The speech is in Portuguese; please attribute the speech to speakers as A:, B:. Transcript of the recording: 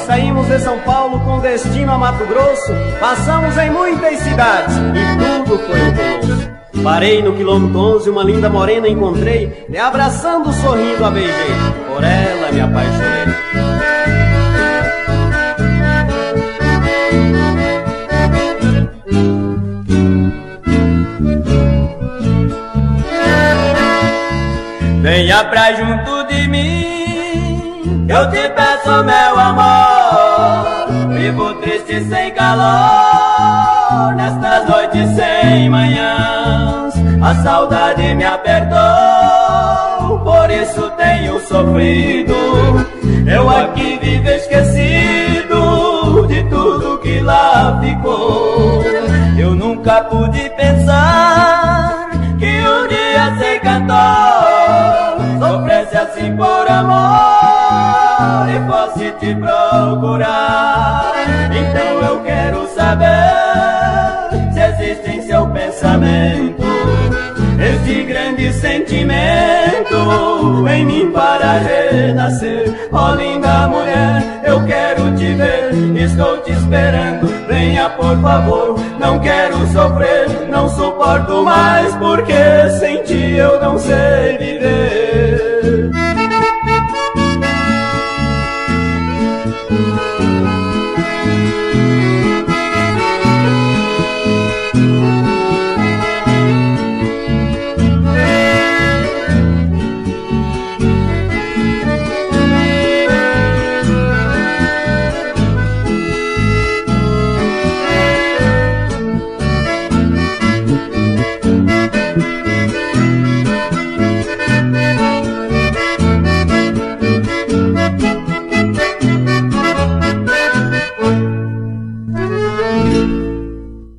A: saímos de São Paulo com destino a Mato Grosso, passamos em muitas cidades e tudo foi um colosso. Parei no quilômetro 11, uma linda morena encontrei, me abraçando, sorrindo a beijei, por ela me apaixonei.
B: Venha pra junto de mim, eu te peço meu amor. Vivo triste sem calor, nestas noites sem manhãs. A saudade me apertou, por isso tenho sofrido. Eu aqui vivo esquecido de tudo que lá ficou. Eu nunca pude pensar que um dia ser cantor sofresse assim por amor e fosse te procurar. Então eu quero saber se existe em seu pensamento este grande sentimento em mim para renascer. Oh linda mulher, eu quero te ver, estou te esperando. Venha por favor, não quero sofrer, não suporto mais, porque sem ti eu não sei viver.